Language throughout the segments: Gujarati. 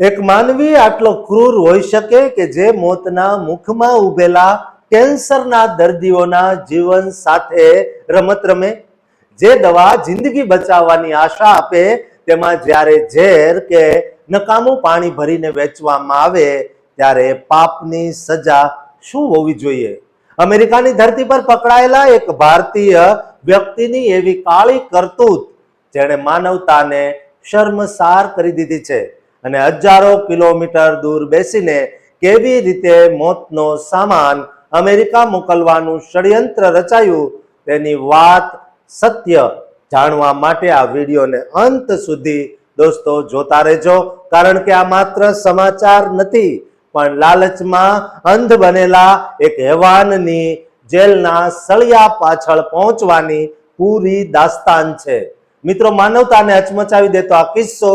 એક માનવી આટલો ક્રૂર હોઈ શકે કે જે મોતના મુખમાં ઉભેલા કેન્સરના દર્દીઓના જીવન સાથે રમત રમે? જે દવા જિંદગી બચાવવાની આશા આપે તેમાં જ્યારે ઝેર કે નકામું પાણી ભરીને વેચવામાં આવે ત્યારે પાપની સજા શું હોવી જોઈએ? અમેરિકાની ધરતી પર પકડાયેલા એક ભારતીય વ્યક્તિની એવી કાળી કરતૂત જેણે માનવતાને શર્મસાર કરી દીધી છે અને હજારો કિલોમીટર દૂર બેસીને કેવી રીતે મોતનો સામાન અમેરિકા મોકલવાનું ષડયંત્ર રચાયું તેની વાત સત્ય જાણવા માટે આ વિડીયોને અંત સુધી દોસ્તો જોતા રહેજો, કારણ કે આ માત્ર સમાચાર નથી પણ લાલચમાં અંધ બનેલા એક હેવાનની જેલના સળિયા પાછળ પહોંચવાની પૂરી દાસ્તાન છે. મિત્રો, માનવતાને હચમચાવી દેતો આ કિસ્સો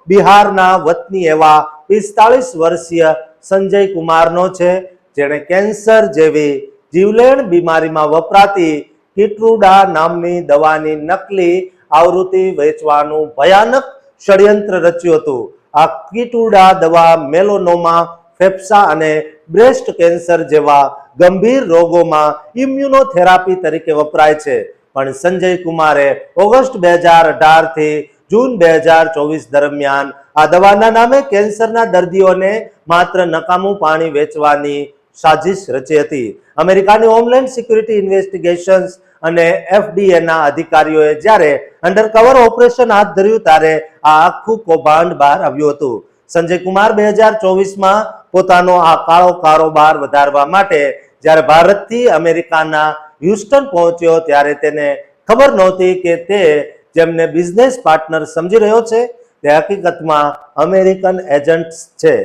બિહારના વતની એવા 45 વર્ષીય સંજય કુમારનો છે, જેણે કેન્સર જેવી જીવલેણ બીમારીમાં વપરાતી કિટરુડા નામની દવાની નકલી આવૃત્તિ વેચવાનું ભયાનક ષડયંત્ર રચ્યું હતું. આ કિટરુડા દવા મેલોનોમા, ફેફસા અને બ્રેસ્ટ કેન્સર જેવા ગંભીર રોગોમાં ઇમ્યુનોથેરાપી તરીકે વપરાય છે. પણ સંજય કુમારે ઓગસ્ટ 2018 થી જૂન 2024 દરમિયાન આ દવાના નામે કેન્સરના દર્દીઓને માત્ર નકામું પાણી વેચવાની સાજિશ રચી હતી. અમેરિકાની હોમલેન્ડ સિક્યુરિટી ઇન્વેસ્ટિગેશન્સ અને FDA ના અધિકારીઓએ જ્યારે અંડરકવર ઓપરેશન હાથ ધર્યું ત્યારે આ આખું કૌભાંડ બહાર આવ્યું હતું. સંજય કુમાર 2024માં પોતાનો આ કાળો કારોબાર વધારવા માટે જ્યારે ભારતથી અમેરિકાના હ્યુસ્ટન પહોંચ્યો ત્યારે તેને ખબર નહોતી કે તે જેમને બિઝનેસ પાર્ટનર સમજી રહ્યો છે તે હકીકતમાં અમેરિકન એજન્ટ છે.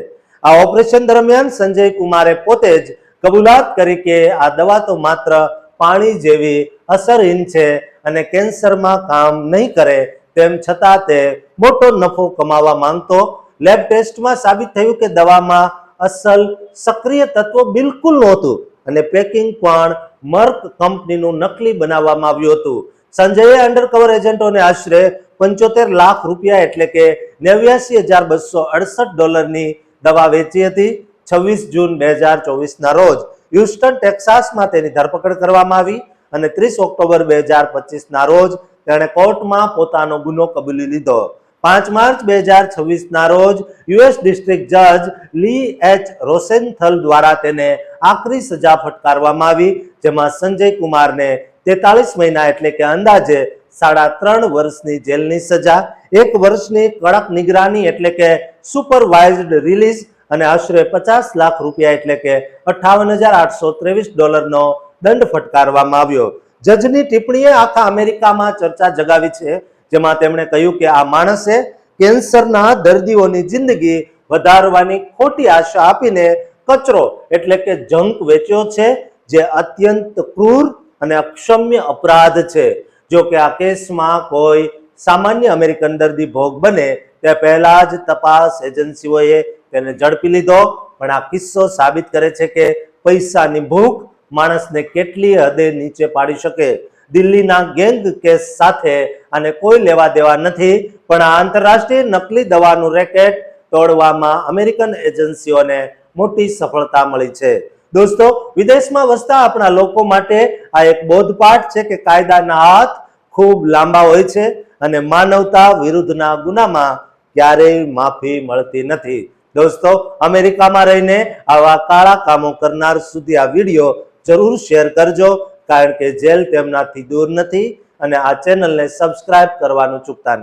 આ ઓપરેશન દરમિયાન સંજય કુમારે પોતે જ કબૂલાત કરી કે આ દવા તો માત્ર પાણી જેવી અસરહીન છે અને કેન્સરમાં કામ નહીં કરે. તેમ છતાં તે મોટો નફો કમાવા માંગતો. લેબ ટેસ્ટમાં સાબિત થયું કે દવામાં અસલ સક્રિય તત્વો બિલકુલ નહોતું અને પેકિંગ પણ મર્ક કંપનીનું નકલી બનાવવામાં આવ્યું હતું. સંજયે અંડરકવર એજન્ટોને આશરે 75 લાખ રૂપિયા એટલે કે $89,268 દવા વેચી હતી. 26 જૂન 2024ના રોજ હ્યુસ્ટન ટેક્સાસમાં તેની ધરપકડ કરવામાં આવી અને 30 ઓક્ટોબર 2025ના રોજ તેણે કોર્ટમાં પોતાનો ગુનો કબૂલી લીધો. 5 માર્ચ 2026ના રોજ યુએસ ડિસ્ટ્રિક્ટ જજ લી એચ રોસેનથલ દ્વારા તેને આખરી સજા ફટકારવામાં આવી, જેમાં સંજય કુમારને 43 મહિના એટલે કે અંદાજે 3.5 વર્ષની જેલની સજા, 1 વર્ષની કડક નિગરાની એટલે કે સુપરવાઇઝડ રિલીઝ અને આશરે 50 લાખ રૂપિયા એટલે કે $58,823 નો દંડ ફટકારવામાં આવ્યો. જજની ટિપ્પણીએ આખા અમેરિકામાં ચર્ચા જગાવી છે, જેમાં તેમણે કહ્યું કે આ માણસે કેન્સરના દર્દીઓની જિંદગી વધારવાની ખોટી આશા આપીને કચરો એટલે કે જંક વેચ્યો છે, જે અત્યંત ક્રૂર અને અક્ષમ્ય અપરાધ છે. જો કે આ કેસમાં કોઈ સામાન્ય અમેરિકન દર્દી ભોગ બને તે પહેલા જ તપાસ એજન્સીઓએ તેને ઝડપી લીધો. પણ આ કિસ્સો સાબિત કરે છે કે પૈસાની ભૂખ માણસને કેટલી હદે નીચે પાડી શકે. દિલ્હીના ગેંગ કેસ સાથે આને કોઈ લેવા દેવા નથી, પણ આ આંતરરાષ્ટ્રીય નકલી દવાનું રેકેટ તોડવામાં અમેરિકન એજન્સીઓને મોટી સફળતા મળી છે. દોસ્તો, વિદેશમાં વસતા આપણા લોકો માટે આ એક બોધપાઠ છે કે કાયદાના હાથ ખૂબ લાંબા હોય છે અને માનવતા વિરુદ્ધના ગુનામાં ક્યારેય માફી મળતી નથી. દોસ્તો, અમેરિકામાં રહીને આવા કાળા કામો કરનાર સુધી આ વિડીયો જરૂર શેર કરજો, કારણ કે જેલ તેમનાથી દૂર નથી અને આ ચેનલને સબસ્ક્રાઇબ કરવાનું ચૂકતા નહીં.